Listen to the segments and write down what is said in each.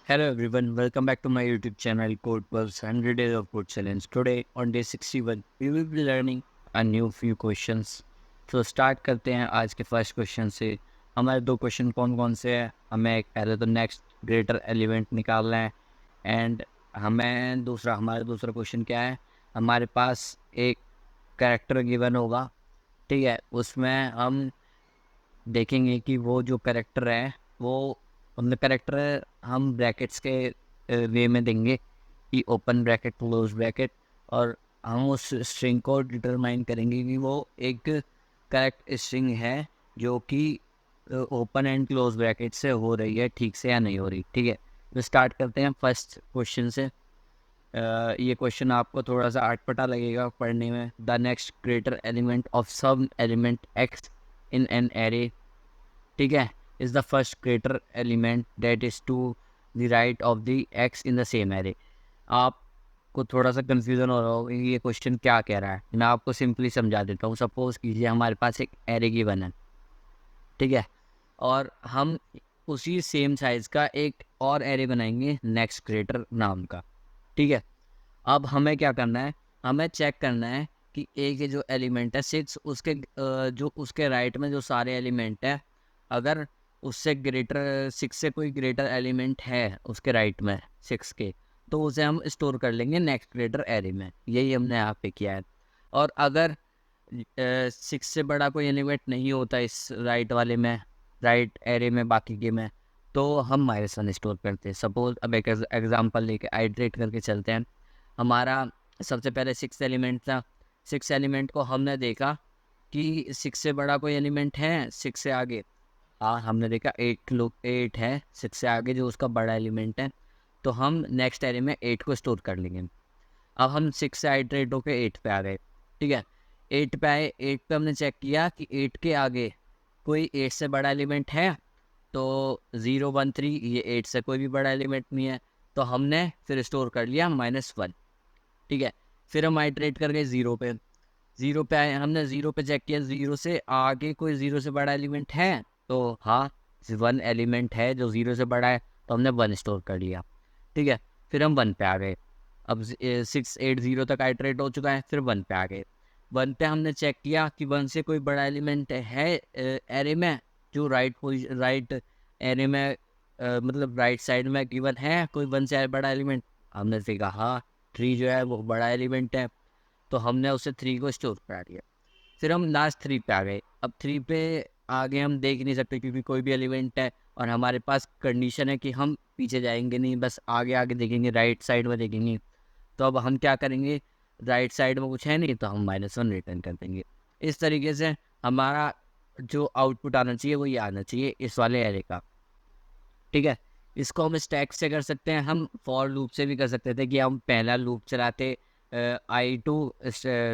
Hello everyone, welcome back to my YouTube channel Code Pulse 100 Days of Code Challenge. Today on day 61, we will be learning a new few questions. So start करते हैं आज के first question से। हमारे दो question कौन कौन से हैं? हमें पहले तो नेक्स्ट ग्रेटर एलिमेंट निकालना है एंड हमारा दूसरा क्वेश्चन क्या है? हमारे पास एक कैरेक्टर गिवन होगा, ठीक है। उसमें हम देखेंगे कि वो जो कैरेक्टर है वो मतलब कैरेक्टर हम ब्रैकेट्स के वे में देंगे कि ओपन ब्रैकेट क्लोज ब्रैकेट, और हम उस स्ट्रिंग को डिटरमाइन करेंगे कि वो एक करेक्ट स्ट्रिंग है जो कि ओपन एंड क्लोज ब्रैकेट से हो रही है ठीक से या नहीं हो रही, ठीक है। तो स्टार्ट करते हैं फर्स्ट क्वेश्चन से। ये क्वेश्चन आपको थोड़ा सा अटपटा लगेगा पढ़ने में। The next greater element of some element x in an array, ठीक है, is the first greater element that is to the right of the x in the same array. आपको थोड़ा सा कंफ्यूजन हो रहा होगा कि ये क्वेश्चन क्या कह रहा है। मैं आपको सिंपली समझा देता हूँ। सपोज कीजिए हमारे पास एक एरे गिवन है, ठीक है, और हम उसी सेम साइज का एक और एरे बनाएंगे नेक्स्ट ग्रेटर नाम का, ठीक है। अब हमें क्या करना है? हमें चेक करना है कि ए के जो एलिमेंट है 6, उसके जो उसके राइट में जो सारे एलिमेंट है, अगर उससे ग्रेटर 6 से कोई ग्रेटर एलिमेंट है उसके राइट में 6 के, तो उसे हम स्टोर कर लेंगे नेक्स्ट ग्रेटर एरे में। यही हमने यहाँ पे किया है। और अगर 6 से बड़ा कोई एलिमेंट नहीं होता इस राइट वाले में, राइट एरे में, बाकी के में, तो हम -1 स्टोर करते हैं। सपोज अब एक एग्जांपल लेके आइट्रेट करके चलते हैं। हमारा सबसे पहले 6 एलिमेंट था। 6 एलिमेंट को हमने देखा कि 6 से बड़ा कोई एलिमेंट है 6 से आगे। हाँ, हमने देखा 8 है 6 से आगे जो उसका बड़ा एलिमेंट है, तो हम नेक्स्ट एरे में 8 को स्टोर कर लेंगे। अब हम 6 से आइट्रेट होकर 8 पे आ गए, ठीक है। 8 पे आए, 8 पे हमने चेक किया कि 8 के आगे कोई 8 से बड़ा एलिमेंट है, तो 0 1 3, ये 8 से कोई भी बड़ा एलिमेंट नहीं है, तो हमने फिर स्टोर कर लिया -1, ठीक है। फिर हम आइट्रेट कर गए 0 पे। 0 पे आए, हमने 0 पे चेक किया 0 से आगे कोई 0 से बड़ा एलिमेंट है, तो हाँ 1 एलिमेंट है जो 0 से बड़ा है, तो हमने 1 स्टोर कर लिया, ठीक है। फिर हम 1 पे आ गए। अब 6 8 0 तक आइट्रेट हो चुका है, फिर 1 पे आ गए। 1 पे हमने चेक किया कि 1 से कोई बड़ा एलिमेंट है एरे में, जो राइट एरे में मतलब राइट साइड में गिवन है कोई 1 से बड़ा एलिमेंट। हमने देखा हाँ 3 जो है वो बड़ा एलिमेंट है, तो हमने उसे 3 को स्टोर करा दिया। फिर हम लास्ट 3 पे आ गए। अब 3 पे आगे हम देख नहीं सकते क्योंकि कोई भी एलिमेंट है, और हमारे पास कंडीशन है कि हम पीछे जाएंगे नहीं, बस आगे आगे देखेंगे, राइट साइड में देखेंगे। तो अब हम क्या करेंगे? राइट साइड में कुछ है नहीं, तो हम -1 रिटर्न कर देंगे। इस तरीके से हमारा जो आउटपुट आना चाहिए वो ये आना चाहिए इस वाले एरे का, ठीक है। इसको हम स्टैक से कर सकते हैं, हम फॉर लूप से भी कर सकते थे कि हम पहला लूप चलाते i2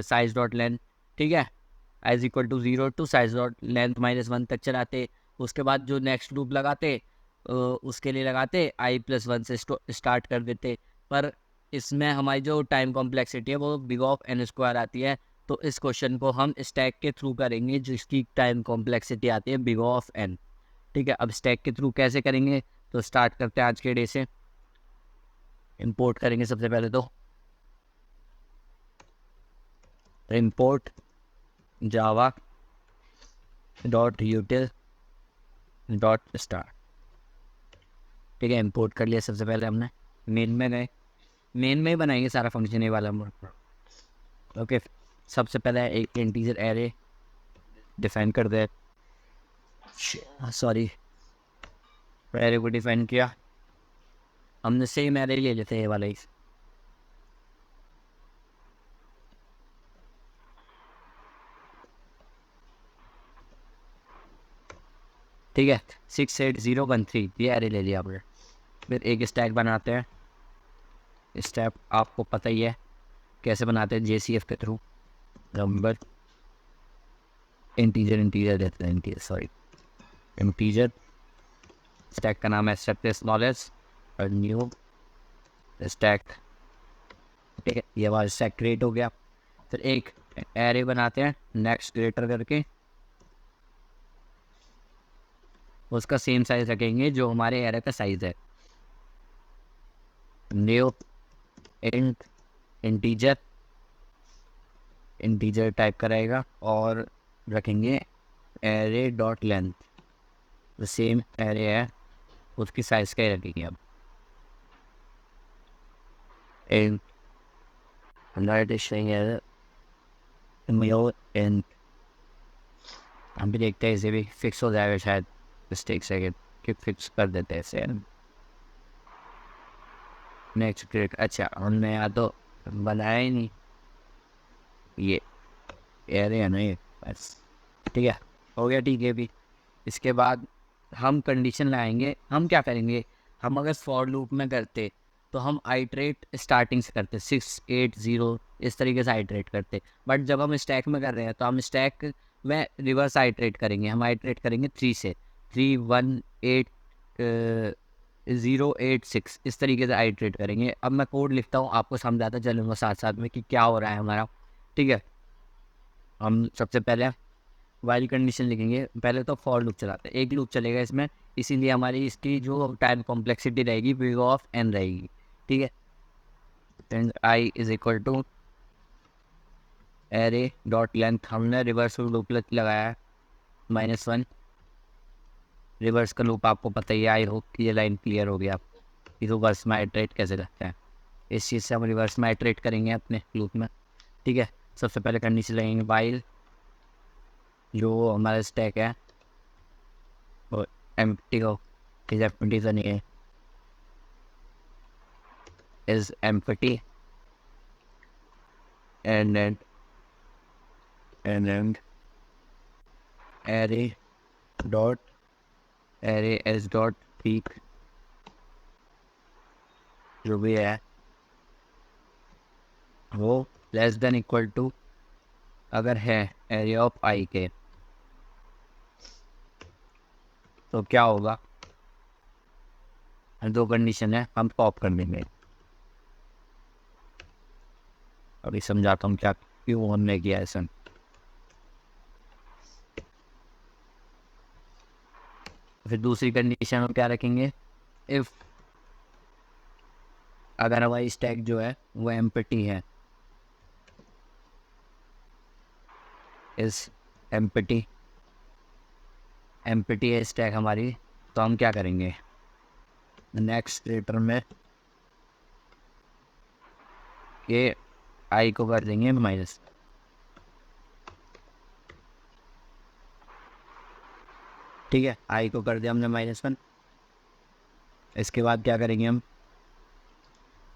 साइज डॉट लेंथ, ठीक है, as equal to 0 to size dot length -1 तक चलाते। उसके बाद जो नेक्स्ट लूप लगाते उसके लिए लगाते i+1 से स्टार्ट कर देते। पर इसमें हमारी जो टाइम कॉम्प्लेक्सिटी है वो बिग ऑफ n² आती है, तो इस क्वेश्चन को हम स्टैक के थ्रू करेंगे जिसकी टाइम कॉम्प्लेक्सिटी आती है बिग ऑफ n, ठीक है। अब स्टैक के थ्रू कैसे करेंगे? तो स्टार्ट करते हैं आज के डे से। इंपोर्ट करेंगे सबसे पहले तो import Java dot यूटिल dot star, ठीक है। इंपोर्ट कर लिया सबसे पहले हमने। मेन में गए, मेन में ही बनाएंगे सारा फंक्शन ये वाला। ओके, सबसे पहले एक इंटीजर एरे डिफाइन कर दे। सॉरी, एरे को डिफाइन किया हमने, सेम एरे ले लेते हैं ये वाला ही, ठीक है। 6 8 0 1 3 ये एरे ले लिया आपने। फिर एक स्टैक बनाते हैं। स्टैक आपको पता ही है कैसे बनाते हैं, JCF के थ्रू। नंबर इंटीजर इंटीजर देते हैं, इंटीजर सॉरी इंटीजर। स्टैक का नाम है स्टैक नॉलेज और न्यू स्टैक, ठीक है। ये वाला स्टैक क्रिएट हो गया। फिर एक एरे बनाते हैं नेक्स्ट ग्रेटर करके, उसका सेम साइज रखेंगे जो हमारे एरे का साइज है, new int integer integer type कराएगा और रखेंगे array dot length, the same array है उसकी साइज का ही रखेंगे अब। इंट इंट हम भी देखते हैं इसे भी फिक्स हो जाएगा शायद, मिस्टेक सेकेंड कि फिक्स कर देते हैं इसे। नेक्स्ट क्लिक, अच्छा हमने यहाँ तो बनाया ही नहीं, ये एरे है ना ये, बस ठीक है, हो गया ठीक है। भी इसके बाद हम कंडीशन लाएंगे। हम क्या करेंगे, हम अगर फॉर लूप में करते तो हम आइट्रेट स्टार्टिंग से करते 6 8 0 इस तरीके से आइट्रेट करते, बट जब हम स्टैक में कर रहे हैं तो हम स्टैक में रिवर्स आइट्रेट करेंगे। हम आइट्रेट करेंगे 3 से 3 1 8 0 8 6 इस तरीके से आइट्रेट करेंगे। अब मैं कोड लिखता हूँ, आपको समझाता चलूँगा साथ साथ में कि क्या हो रहा है हमारा, ठीक है। हम सबसे पहले वाइल कंडीशन लिखेंगे। पहले तो फॉर लूप चलाते हैं, एक लूप चलेगा इसमें, इसीलिए हमारी इसकी जो टाइम कॉम्प्लेक्सिटी रहेगी वी ऑफ एन रहेगी, ठीक है। And i is equal to array dot length, हमने रिवर्स लूप लगाया है -1। रिवर्स का लूप आपको पता ही है, आई होप कि ये लाइन क्लियर हो गया कि रिवर्स में आइट्रेट कैसे करते हैं। इस चीज़ से हम रिवर्स में आइट्रेट करेंगे अपने लूप में, ठीक है। सबसे पहले कंडीशन लगेंगे वाइल, जो हमारा स्टैक है वो एम्प्टी हो, इज एम्प्टी तो नहीं है, is empty, and then array dot array s dot peak जो भी है वो लेस देन इक्वल टू अगर है एरिया ऑफ आई के, तो क्या होगा, दो कंडीशन है हम पॉप कर देंगे। अभी समझाता हूँ क्या क्यों हमने किया ऐसा। फिर दूसरी कंडीशन हम क्या रखेंगे, इफ अगर हमारी स्टैक जो है वो एम्प्टी है, इस एम्प्टी एम्प्टी है स्टैक हमारी, तो हम क्या करेंगे, नेक्स्ट लेटर में ये आई को कर देंगे माइनस, ठीक है। आई को कर दिया हमने -1। इसके बाद क्या करेंगे हम,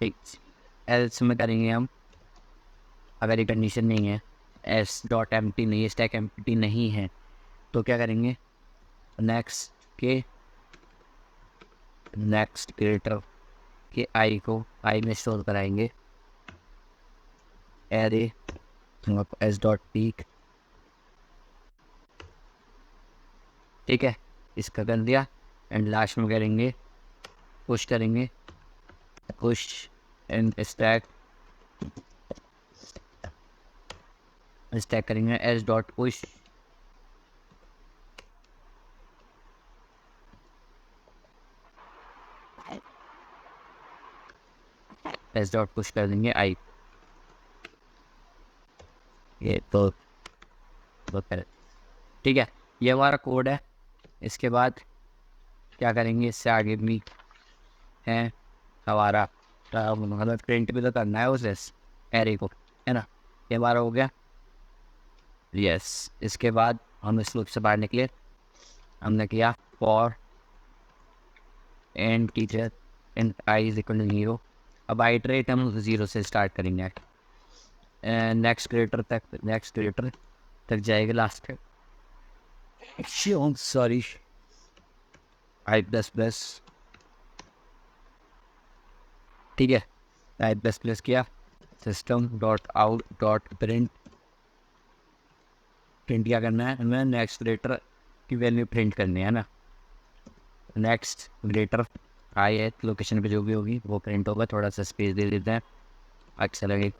एक एल्स में करेंगे हम, अगर ये कंडीशन नहीं है, एस डॉट एम्प्टी नहीं है, स्टैक एम्प्टी नहीं है, तो क्या करेंगे, नेक्स्ट के नेक्स्ट क्रिएटर के आई को आई में स्टोर कराएंगे, एरे एस डॉट पीक, ठीक है। इसका कर दिया। एंड लास्ट में करेंगे पुश करेंगे, पुश एंड स्टैक स्टैक करेंगे S dot push, S dot push कर देंगे आई, ये तो ठीक है। ये हमारा कोड है। इसके बाद क्या करेंगे, इससे आगे भी है हमारा, मतलब प्रिंट भी तो करना है उस एरे को, है ना। ये हमारा हो गया, यस। इसके बाद हम इस लूप से बाहर निकले, हमने किया for and teacher and i is equal to 0। अब आइट्रेट हम 0 से स्टार्ट करेंगे, नेक्स्ट क्रिएटर तक जाएगा लास्ट तक, सॉरी आई प्लस प्लस, ठीक है। आई प्लस प्लस किया, system dot out dot print, print क्या करना है हमें, नेक्स्ट क्रिएटर की वैल्यू प्रिंट करनी है ना। नेक्स्ट क्रिएटर आई है लोकेशन पे जो भी होगी वो प्रिंट होगा, थोड़ा सा स्पेस दे देते हैं अच्छा लगे।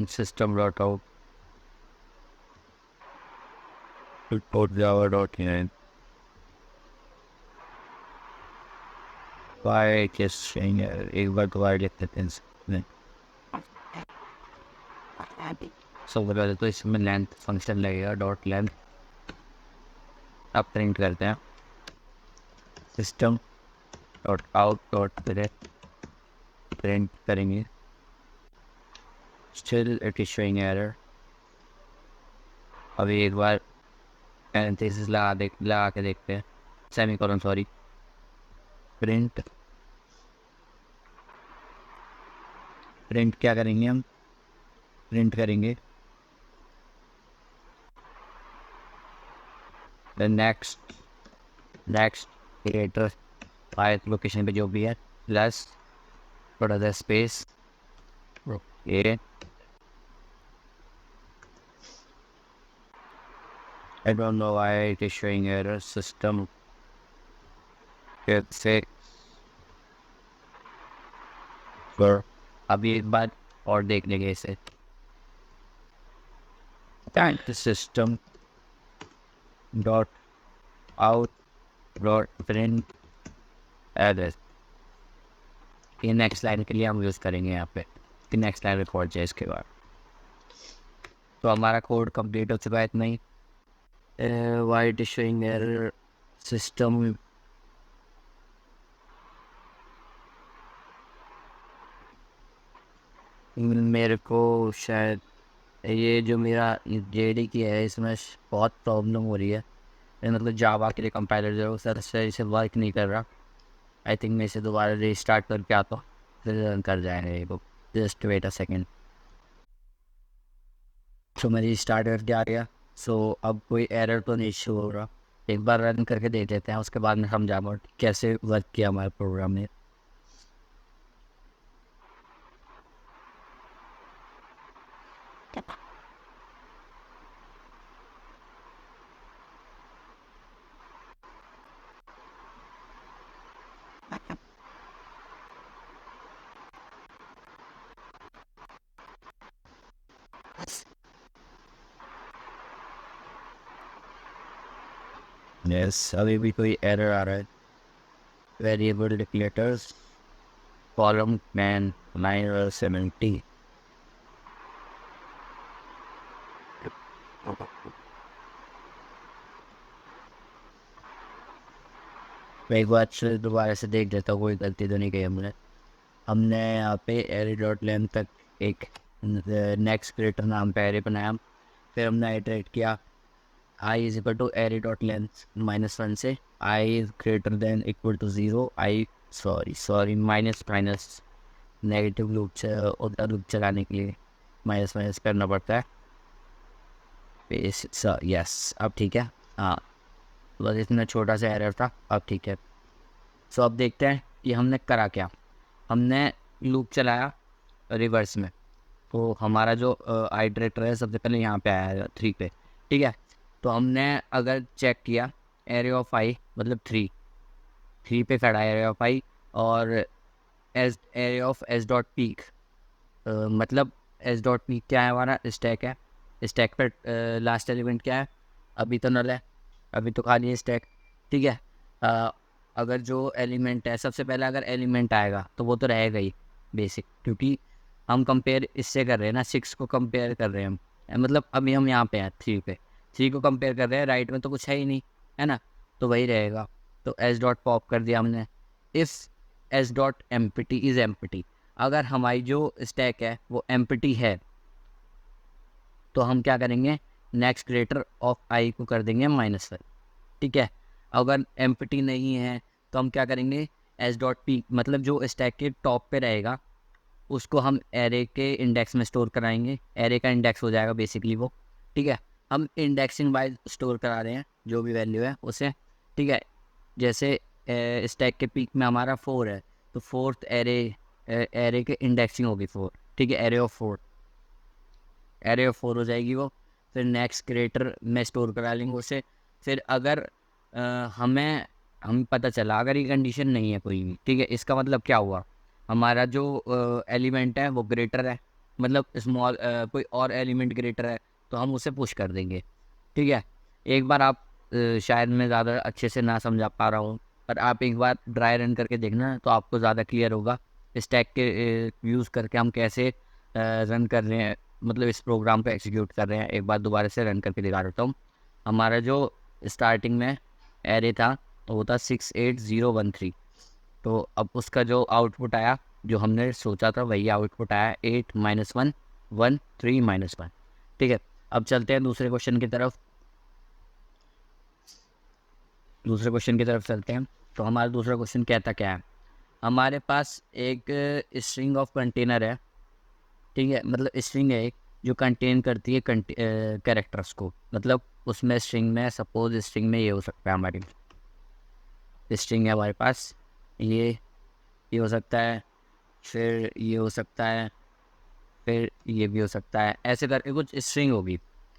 System dot out dot java dot in y just एक बार दोबारा लिख देते हैं इसमें। सबसे पहले तो इसमें लेंथ फंक्शन लगेगा, डॉट लेंथ। अब प्रिंट करते हैं system dot out dot print करेंगे, still it is showing error. अभी एक बार पैरेंथेसिस लगा के देखते हैं, सेमीकोलन सॉरी, प्रिंट क्या करेंगे हम, प्रिंट करेंगे the next creator file location पे जो भी है प्लस थोड़ा सा स्पेस ये I don't know why it is showing error system से पर अभी एक बार और देख लेंगे इसे। System dot out dot print error, ये नेक्स्ट लाइन के लिए हम यूज़ करेंगे यहाँ पे कि नेक्स्ट लाइन रिकॉर्ड जाए इसके बाद। तो हमारा कोड कंप्लीट हो चुका है इतना ही। Why it is showing error system मेरे को शायद ये जो मेरा जेडी की है इसमें बहुत प्रॉब्लम हो रही है, मतलब जावा के लिए कंपाइलर जो सर सही से वर्क नहीं कर रहा। आई थिंक मैं इसे दोबारा रीस्टार्ट करके आता हूँ, फिर रन कर जाएगा ये book. Just wait a second. So मैं रीस्टार्ट करके आ गया। सो अब कोई एरर तो नहीं इशू हो रहा। एक बार रन करके देख लेते हैं, उसके बाद में समझाऊंगा कैसे वर्क किया हमारे प्रोग्राम में। यस, अभी भी कोई एरर आ रहा है। Variable declarators column man 970। मैं एक बार से दोबारा से देख लेता हूँ कोई गलती तो नहीं की हमने यहाँ पे एरे डॉट लेंथ तक एक नेक्स्ट क्रिएटर नाम पे एरे बनाया। फिर हमने इटरेट किया I is equal to array dot length -1 से I greater than equal to 0 I sorry minus negative loop चलाने के लिए माइनस करना पड़ता है। यस अब ठीक है। हाँ, बस इतना छोटा सा एरर था, अब ठीक है। सो अब देखते हैं कि हमने करा क्या। हमने लूप चलाया रिवर्स में, तो हमारा जो आइटरेटर है सबसे पहले यहाँ पे आया है 3 पे, ठीक है। तो हमने अगर चेक किया एरे ऑफ आई मतलब 3 पे खड़ा है एरे ऑफ आई, और array of S dot peak मतलब एस डॉट पीक क्या है, हमारा स्टैक है। स्टैक पर लास्ट एलिमेंट क्या है, अभी तो नल है, अभी तो खाली है स्टैक, ठीक है। अगर जो एलिमेंट है सबसे पहले अगर एलिमेंट आएगा तो वो तो रहेगा ही बेसिक, क्योंकि हम कंपेयर इससे कर रहे हैं ना, 6 को कंपेयर कर रहे हैं हम, मतलब अभी हम यहाँ पे हैं 3 पे, 3 को कंपेयर कर रहे हैं, राइट में तो कुछ है ही नहीं, है ना, तो वही रहेगा। तो एस डॉट पॉप कर दिया हमने, if S dot empty is empty, अगर हमारी जो स्टैक है वो एम्प्टी है तो हम क्या करेंगे, नेक्स्ट क्रिएटर ऑफ आई को कर देंगे -1, ठीक है। अगर एम्प्टी नहीं है तो हम क्या करेंगे, एस डॉट पी मतलब जो स्टैक के टॉप पे रहेगा उसको हम एरे के इंडेक्स में स्टोर कराएंगे, एरे का इंडेक्स हो जाएगा बेसिकली वो, ठीक है। हम इंडेक्सिंग वाइज स्टोर करा रहे हैं जो भी वैल्यू है उसे, ठीक है। जैसे स्टैक के पीक में हमारा 4 है तो फोर्थ एरे के इंडेक्सिंग होगी 4, ठीक है, एरे ऑफ 4 हो जाएगी वो। फिर नेक्स्ट क्रिएटर में स्टोर करा लेंगे उसे। फिर अगर हमें पता चला अगर ये कंडीशन नहीं है कोई भी, ठीक है, इसका मतलब क्या हुआ, हमारा जो एलिमेंट है वो ग्रेटर है, मतलब स्मॉल कोई और एलिमेंट ग्रेटर है तो हम उसे पुश कर देंगे, ठीक है। एक बार आप शायद मैं ज़्यादा अच्छे से ना समझा पा रहा हूँ, पर आप एक बार ड्राई रन करके देखना तो आपको ज़्यादा क्लियर होगा स्टैक के यूज़ करके हम कैसे रन कर रहे हैं, मतलब इस प्रोग्राम को एग्जीक्यूट कर रहे हैं। एक बार दोबारा से रन करके दिखा देता हूँ। हमारा जो स्टार्टिंग में एरे था वो था 68013, तो अब उसका जो आउटपुट आया, जो हमने सोचा था वही आउटपुट आया, 8 - 1 1 3 - 1। ठीक है, अब चलते हैं दूसरे क्वेश्चन की तरफ। चलते हैं। तो हमारा दूसरा क्वेश्चन कहता क्या है, हमारे पास एक स्ट्रिंग ऑफ कंटेनर है। ठीक है, मतलब स्ट्रिंग है एक जो कंटेन करती है कैरेक्टर्स को, मतलब उसमें स्ट्रिंग में सपोज स्ट्रिंग में ये हो सकता है, हमारी स्ट्रिंग है हमारे पास, ये हो सकता है, फिर ये हो सकता है, फिर ये भी हो सकता है, ऐसे करके कुछ स्ट्रिंग होगी।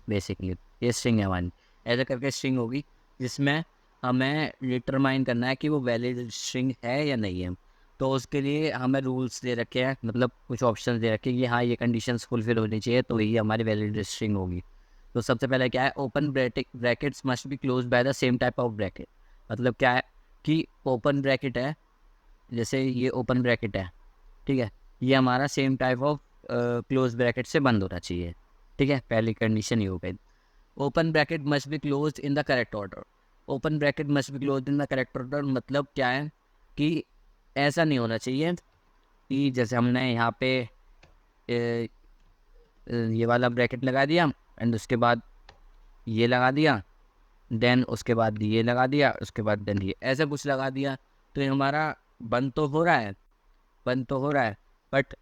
बेसिकली ये स्ट्रिंग है हमारी, ऐसे करके स्ट्रिंग होगी जिसमें हमें डिटरमाइन करना है कि वो वैलिड स्ट्रिंग है या नहीं है। तो उसके लिए हमें रूल्स दे रखे हैं, मतलब कुछ ऑप्शन दे रखे हैं कि हाँ ये कंडीशंस फुलफिल होनी चाहिए तो ये हमारी वैलिड स्ट्रिंग होगी। तो सबसे पहले क्या है, open brackets must be close by the same type of bracket. मतलब क्या है कि ओपन ब्रैकेट है, जैसे ये ओपन ब्रैकेट है, ठीक है, ये हमारा same type of close bracket से बंद होना चाहिए। ठीक है, पहली कंडीशन ये हो गई। Open bracket must be close in the correct order. Open bracket must be close in the correct order मतलब क्या है कि ऐसा नहीं होना चाहिए कि जैसे हमने यहाँ पे ये वाला ब्रैकेट लगा दिया एंड उसके बाद ये लगा दिया, देन उसके बाद ये लगा दिया, उसके बाद देन ये, ऐसा कुछ लगा दिया तो ये हमारा बंद तो हो रहा है, बट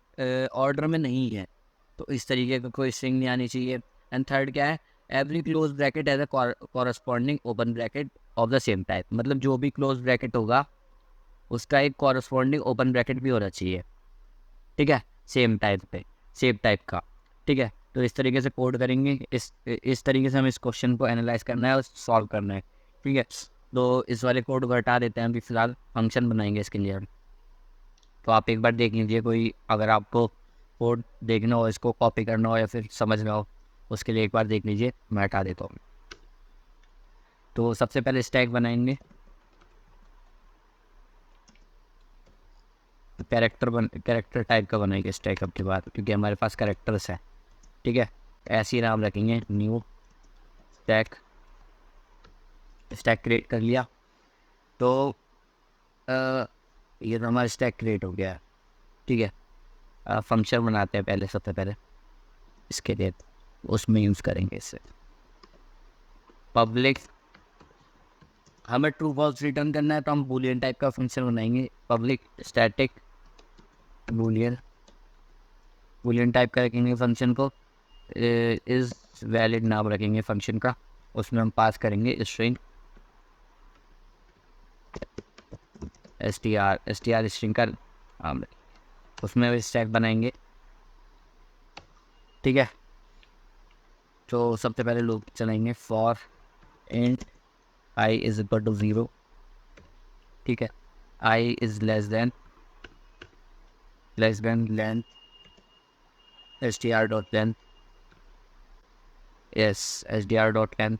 ऑर्डर में नहीं है। तो इस तरीके का कोई स्ट्रिंग नहीं आनी चाहिए। एंड थर्ड क्या है, every close bracket as a corresponding open bracket of the same type. मतलब जो भी क्लोज ब्रैकेट होगा उसका एक कॉरस्पॉन्डिंग ओपन ब्रैकेट भी होना चाहिए। ठीक है, सेम टाइप पे, सेम टाइप का। ठीक है, तो इस तरीके से कोड करेंगे, इस तरीके से हम इस क्वेश्चन को एनालाइज करना है और सॉल्व करना है। ठीक है, तो इस वाले कोड को हटा देते हैं, अभी फिलहाल फंक्शन बनाएंगे इसके लिए। तो आप एक बार देख लीजिए, कोई अगर आपको कोड देखना हो, इसको कॉपी करना हो या फिर समझना हो, उसके लिए एक बार देख लीजिए, मैं हटा देता हूँ। तो सबसे पहले स्टैक बनाएंगे, कैरेक्टर टाइप का बनाएंगे स्टैक अब के बाद, क्योंकि हमारे पास कैरेक्टर्स है। ठीक है, ऐसे ही नाम रखेंगे, न्यू स्टैक। स्टैक क्रिएट कर लिया तो ये तो हमारा स्टैक क्रिएट हो गया है। ठीक है, फंक्शन बनाते हैं पहले, सबसे पहले इसके लिए उसमें यूज़ करेंगे इससे पब्लिक। हमें ट्रू फॉल्स रिटर्न करना है तो हम बूलियन टाइप का फंक्शन बनाएंगे, public static Boolean. Boolean type का रखेंगे फंक्शन को, इज़ वैलिड नाम रखेंगे फंक्शन का, उसमें हम पास करेंगे string S T are string का नाम, उसमें स्टैक बनाएंगे। ठीक है, तो सबसे पहले लूप चलाएंगे, for int I is equal to 0। ठीक है, I is less than length S T R dot length, yes S D R dot length,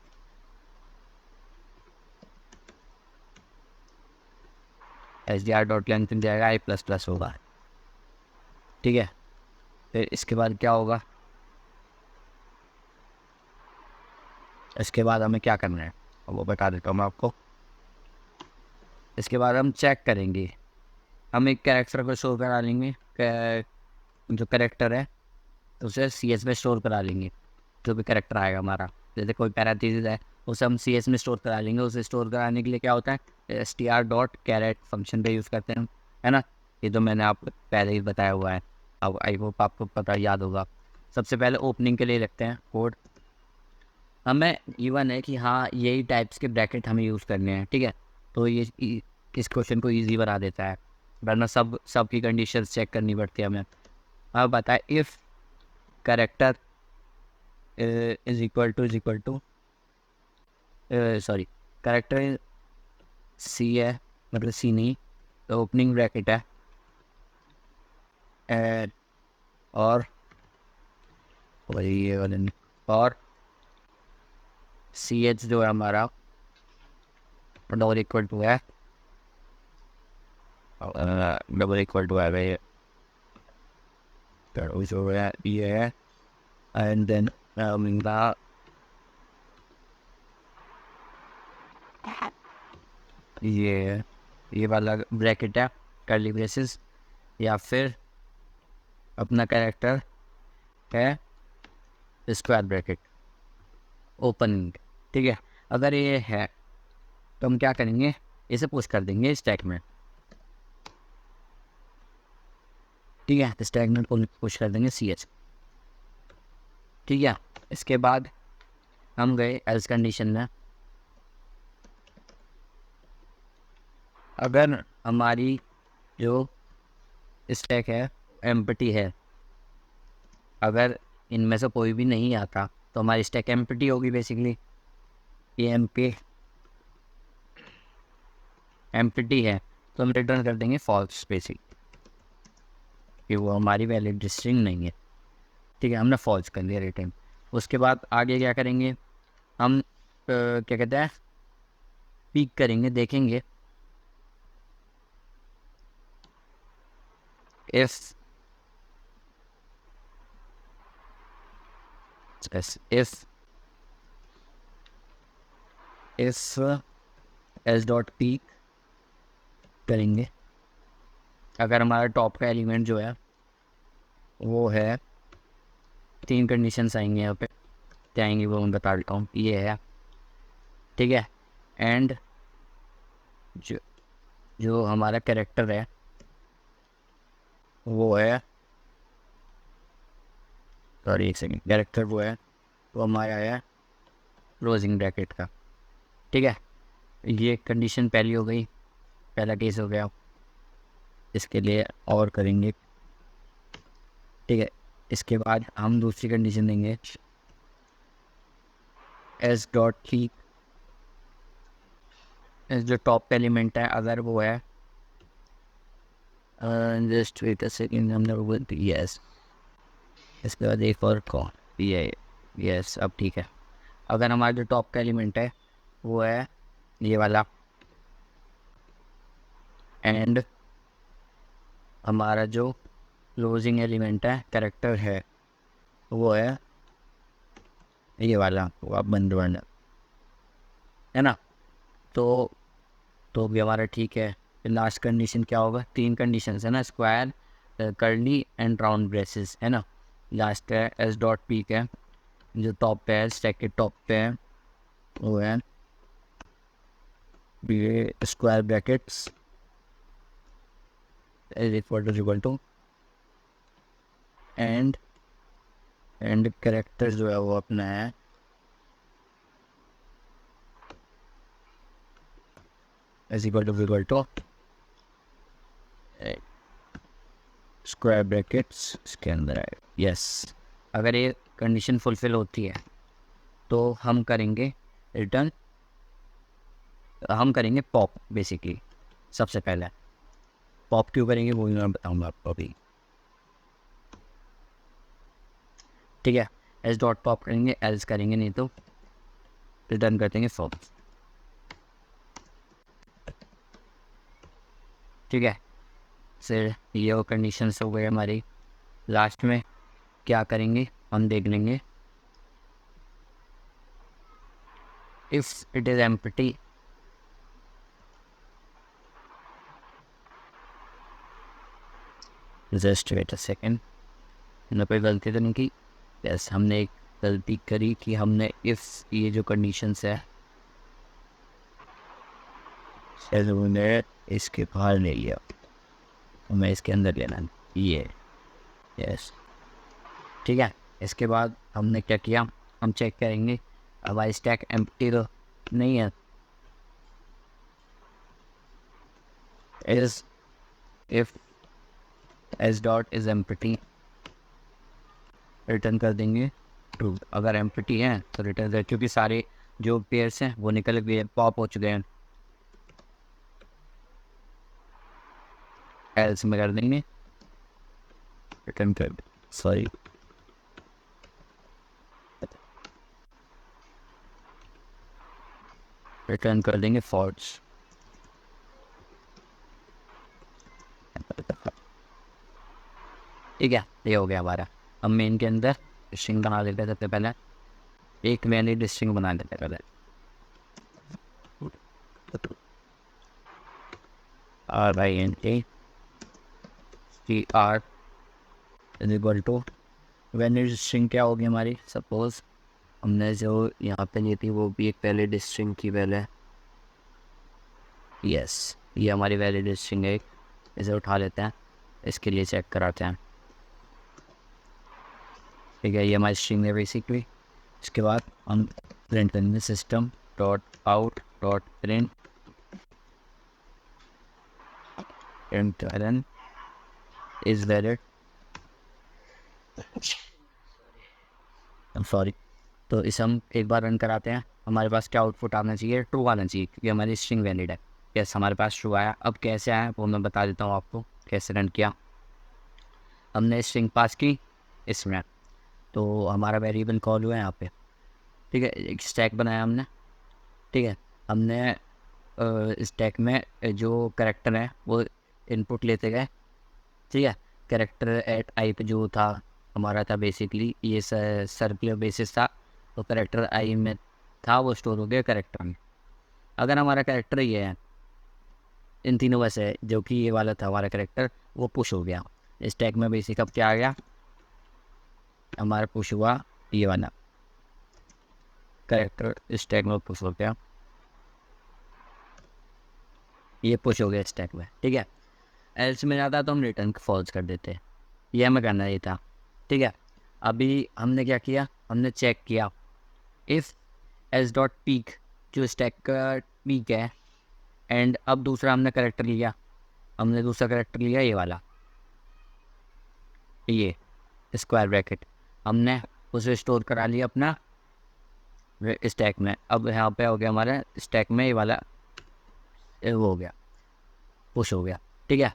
S D R dot length मिल जाएगा, आई प्लस प्लस होगा। ठीक है, फिर इसके बाद क्या होगा, इसके बाद हमें क्या करना है वो बता देता हूँ मैं आपको। इसके बाद हम चेक करेंगे, हम एक कैरेक्टर को शो करा लेंगे, जो कैरेक्टर है उसे सी एस में स्टोर करा लेंगे। जो भी कैरेक्टर आएगा हमारा, जैसे कोई पैराथीसिस है उसे हम सी एस में स्टोर करा लेंगे। उसे स्टोर कराने के लिए क्या होता है, S T R dot caret function पे यूज़ करते हैं, है ना। ये तो मैंने आपको पहले ही बताया हुआ है, अब आई होप आपको पता याद होगा। सबसे पहले ओपनिंग के लिए रखते हैं कोड, हमें गिवन है कि हाँ यही टाइप्स के ब्रैकेट हमें यूज़ करने हैं। ठीक है, तो ये इस क्वेश्चन को ईजी बना देता है, वरना सब की कंडीशन चेक करनी पड़ती है हमें। अब बताए, if character is equal to sorry, character C है, मतलब सी नहीं, तो ओपनिंग ब्रैकेट है and, और वही ये वाले और सी एच जो है हमारा डबल इक्वल टू है डबल इक्वल टू है भाई जो है ये है एंड देन ये वाला ब्रैकेट है कर्ली ब्रेसेस, या फिर अपना कैरेक्टर है स्क्वायर ब्रैकेट ओपन। ठीक है, अगर ये है तो हम क्या करेंगे, इसे पुश कर देंगे स्टैक में। ठीक है, तो स्टैक में पुश कर देंगे सी एच। ठीक है, इसके बाद हम गए एल्स कंडीशन में। अगर हमारी जो स्टैक है एम्प्टी है, अगर इनमें से कोई भी नहीं आता तो हमारी स्टैक एम्प्टी होगी बेसिकली। ये एम्प्टी है तो हम रिटर्न कर देंगे फॉल्स बेसिक, कि वो हमारी वैलिड स्ट्रिंग नहीं है। ठीक है, हमने फॉल्स कर दिया रिटर्न। उसके बाद आगे क्या करेंगे हम, क्या कहते हैं, पीक करेंगे, देखेंगे if एस डॉट पीक करेंगे। अगर हमारा टॉप का एलिमेंट जो है वो है, 3 कंडीशंस आएंगे यहाँ पे, क्या आएंगी वो मैं बता देता हूँ। ये है, ठीक है, एंड जो हमारा कैरेक्टर है वो है, सॉरी एक सेकेंड, कैरेक्टर वो है, वो हमारा है क्लोजिंग ब्रैकेट का। ठीक है, ये कंडीशन पहली हो गई, पहला केस हो गया। इसके लिए और करेंगे। ठीक है, इसके बाद हम दूसरी कंडीशन देंगे एस डॉट की, जो टॉप एलिमेंट है अगर वो है, जस्ट वेट अ सेकेंड, हमने वो यस, इसके बाद एक और कौन, ये यस, अब ठीक है। अगर हमारा जो टॉप का एलिमेंट है वो है ये वाला, एंड हमारा जो क्लोजिंग एलिमेंट है कैरेक्टर है वो है ये वाला, वो आप बंद बंद है ना, तो भी हमारा ठीक है। फिर लास्ट कंडीशन क्या होगा, 3 कंडीशन है ना, square, curly and round braces है ना। लास्ट है एस डॉट पीक है, जो टॉप पे है, स्टैक के टॉप पे है वो है ये square brackets is equal to and character जो है वो अपना है is equal to square brackets इसके अंदर है। यस, अगर ये कंडीशन फुलफिल होती है तो हम करेंगे रिटर्न, हम करेंगे पॉप बेसिकली। सबसे पहले पॉप क्यों करेंगे वो मैं बताऊंगा आपको अभी। ठीक है, एस डॉट पॉप करेंगे, एल्स करेंगे नहीं तो रिटर्न कर देंगे फॉल्स। ठीक है, फिर ये वो कंडीशंस हो गए हमारी। लास्ट में क्या करेंगे हम देख लेंगे, if it is empty, just wait a second, हमने कोई गलती तो नहीं की। यस, हमने एक गलती करी कि हमने इफ ये जो कंडीशंस है हमने इसके बाहर ले लिया, हमें इसके अंदर लेना है ये। यस, ठीक है, इसके बाद हमने क्या किया, हम चेक करेंगे हमारी स्टैक एम्प्टी तो नहीं है, is if S dot is empty return कर देंगे ट्रू। अगर एम्प्टी है तो रिटर्न कर, क्योंकि सारे जो पेयर्स हैं वो निकल गए, पॉप हो चुके हैं, एल्स में कर देंगे रिटर्न कर, सॉरी रिटर्न कर देंगे फॉल्स। ठीक है, ये हो गया हमारा। अब मेन के अंदर स्ट्रिंग बना लेते हैं। सबसे पहले एक वैलिड स्ट्रिंग बना लेते हैं पहले। RINT is equal to valid string क्या होगी हमारी। सपोज हमने जो यहाँ पे ली थी वो भी एक वैलिड स्ट्रिंग थी पहले। यस, ये हमारी वैलिड स्ट्रिंग है। इसे उठा लेते हैं, इसके लिए चेक कराते हैं। ठीक है, ये हमारी स्ट्रिंग है बेसिकली। इसके बाद हम प्रिंट करेंगे system dot out dot print m is valid. Sorry. तो इसे हम एक बार रन कराते हैं। हमारे पास क्या आउटपुट आना चाहिए, ट्रू आना चाहिए, क्योंकि हमारी स्ट्रिंग वैलिड है। यस, हमारे पास ट्रू आया। अब कैसे आया वो मैं बता देता हूँ आपको कैसे रन किया। हमने स्ट्रिंग पास की इसमें, तो हमारा वेरिएबल कॉल हुआ है यहाँ पे। ठीक है, एक स्टैक बनाया हमने। ठीक है, हमने स्टैक में जो करेक्टर है वो इनपुट लेते गए। ठीक है, करेक्टर एट आई पे जो था हमारा था बेसिकली ये सर्कुलर बेसिस था, तो करेक्टर आई में था वो स्टोर हो गया करेक्टर में। अगर हमारा करेक्टर ये है इन तीनों में से, जो कि ये वाला था हमारा करेक्टर, वो पुश हो गया स्टैक में। बेसिक अब क्या आ गया हमारा, पुश हुआ ये वाला करेक्टर स्टैक में पुश हो गया, ये पुश हो गया स्टैक में। ठीक है, एल्स में जाता तो हम रिटर्न फॉल्स कर देते, ये हमें करना ही था। ठीक है, अभी हमने क्या किया, हमने चेक किया इफ़ एस डॉट पीक जो स्टैक का पीक है, एंड अब दूसरा हमने करेक्टर लिया। हमने दूसरा करेक्टर लिया ये वाला, ये स्क्वायर ब्रैकेट, हमने उसे स्टोर करा लिया अपना स्टैक में। अब यहाँ पे हो गया हमारा स्टैक में ये वाला वो हो गया, पुश हो गया। ठीक है,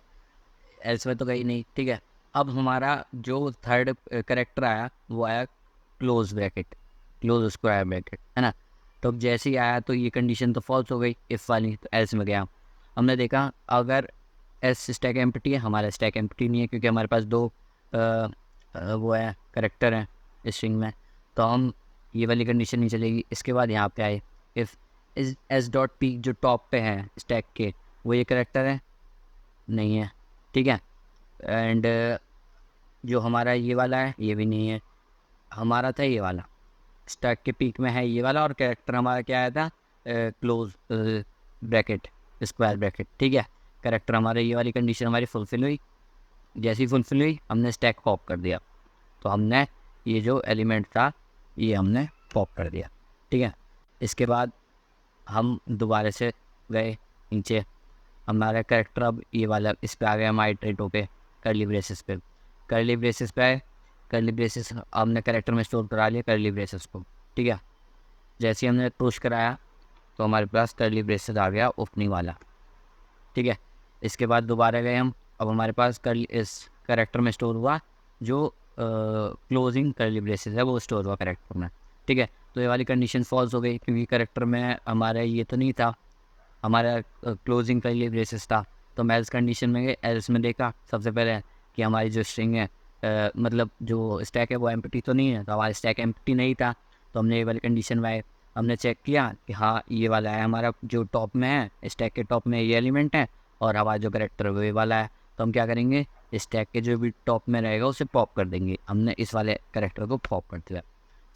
एल्स में तो कहीं नहीं। ठीक है, अब हमारा जो थर्ड करेक्टर आया वो आया close bracket, close square bracket, है ना। तो अब जैसे ही आया तो ये कंडीशन तो फॉल्स हो गई इफ़ वाली, तो एल्स में गया। हमने देखा अगर एस स्टैक एम्प्टी है, हमारा स्टैक एम्प्टी नहीं है क्योंकि हमारे पास दो वो है करेक्टर हैं स्ट्रिंग में, तो हम ये वाली कंडीशन नहीं चलेगी। इसके बाद यहाँ पे आए if is S dot P जो टॉप पे है स्टैक के, वो ये करेक्टर है नहीं है। ठीक है, एंड जो हमारा ये वाला है ये भी नहीं है। हमारा था ये वाला स्टैक के पीक में है ये वाला, और कैरेक्टर हमारा क्या आया था क्लोज ब्रैकेट स्क्वायर ब्रैकेट। ठीक है, कैरेक्टर हमारे ये वाली कंडीशन हमारी फुलफिल हुई। जैसी फुलफिल हुई हमने स्टैक पॉप कर दिया, तो हमने ये जो एलिमेंट था ये हमने पॉप कर दिया। ठीक है, इसके बाद हम दोबारा से गए नीचे। हमारा कैरेक्टर अब ये वाला इस पे आ गया हमारे ट्रेटो पे, करली ब्रेसेस पे। करली ब्रेसेस पे आए, करली ब्रेसेस हमने कैरेक्टर में स्टोर करा लिया करली ब्रेसेस को। ठीक है, जैसे ही हमने पुश कराया तो हमारे पास करली ब्रेसेस आ गया ओपनिंग वाला। ठीक है, इसके बाद दोबारा गए हम, अब हमारे पास करली इस कैरेक्टर में स्टोर हुआ जो क्लोजिंग करली ब्रेसेस है वो स्टोर हुआ कैरेक्टर में। ठीक है, तो ये वाली कंडीशन फॉल्स हो गई क्योंकि कैरेक्टर में हमारा ये तो नहीं था, हमारा क्लोजिंग का लिए ब्रेसेस था। तो हम एल्स कंडीशन में गए, एल्स में देखा सबसे पहले कि हमारी जो स्ट्रिंग है मतलब जो स्टैक है वो एम्प्टी तो नहीं है, तो हमारा स्टैक एम्प्टी नहीं था। तो हमने ये वाली कंडीशन में आए, हमने चेक किया कि हाँ ये वाला है हमारा जो टॉप में है, स्टैक के टॉप में ये एलिमेंट है, और हमारा जो करेक्टर है वो ये वाला है। तो हम क्या करेंगे, स्टैक के जो भी टॉप में रहेगा उसे पॉप कर देंगे। हमने इस वाले करेक्टर को पॉप कर दिया,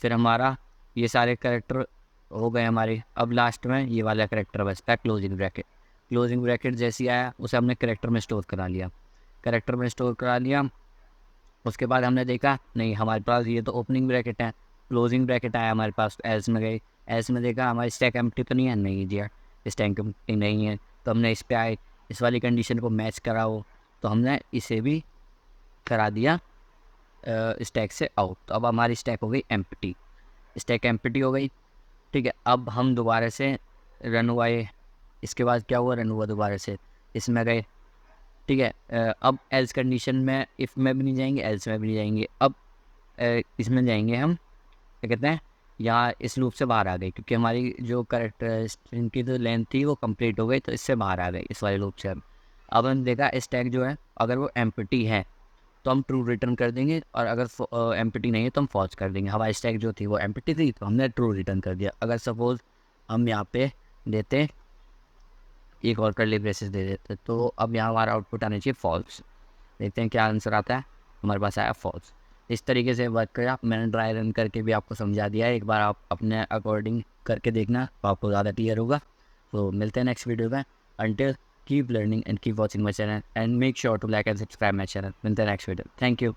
फिर हमारा ये सारे करेक्टर हो गए हमारे। अब लास्ट में ये वाला करेक्टर बचता है क्लोजिंग ब्रैकेट। क्लोजिंग ब्रैकेट जैसे आया उसे हमने करेक्टर में स्टोर करा लिया, करेक्टर में स्टोर करा लिया। उसके बाद हमने देखा नहीं हमारे पास ये तो ओपनिंग ब्रैकेट है, क्लोजिंग ब्रैकेट आया हमारे पास। एल्स में गए, एल्स में देखा हमारी स्टैक एम्प्टी तो नहीं है, नहीं जी स्टैक एम्प्टी नहीं है। तो हमने इस पे आए, इस वाली कंडीशन को मैच कराओ, तो हमने इसे भी करा दिया स्टैक से आउट। तो अब हमारी स्टैक हो गई एम्प्टी, स्टैक एम्प्टी हो गई। ठीक है, अब हम दोबारा से रन हुए। इसके बाद क्या हुआ, रन हुआ दोबारा से, इसमें गए। ठीक है, अब एल्स कंडीशन में इफ़ में भी नहीं जाएंगे, एल्स में भी नहीं जाएंगे। अब इसमें जाएंगे हम क्या कहते हैं यहाँ इस लूप से बाहर आ गई, क्योंकि हमारी जो करेक्टर स्ट्रिंग की जो लेंथ थी वो कंप्लीट हो गई, तो इससे बाहर आ गई इस वाले लूप से। अब हमने देखा स्टैक जो है अगर वो एम्प्टी है तो हम ट्रू रिटर्न कर देंगे, और अगर एम्प्टी नहीं है तो हम फॉल्स कर देंगे। हमारी स्टैक जो थी वो एम्प्टी थी तो हमने ट्रू रिटर्न कर दिया। अगर सपोज हम यहाँ पे देते एक और कर्ली ब्रेसेस दे देते, तो अब यहाँ हमारा आउटपुट आना चाहिए फॉल्स। देखते हैं क्या आंसर आता है। हमारे पास आया फॉल्स। इस तरीके से वर्क करें आप। मैंने ड्राई रन करके भी आपको समझा दिया है, एक बार आप अपने अकॉर्डिंग करके देखना तो आपको ज़्यादा क्लियर होगा। तो मिलते हैं नेक्स्ट वीडियो में। Until keep learning and keep watching my channel and make sure to like and subscribe my channel. मिलते हैं नेक्स्ट वीडियो। Thank you.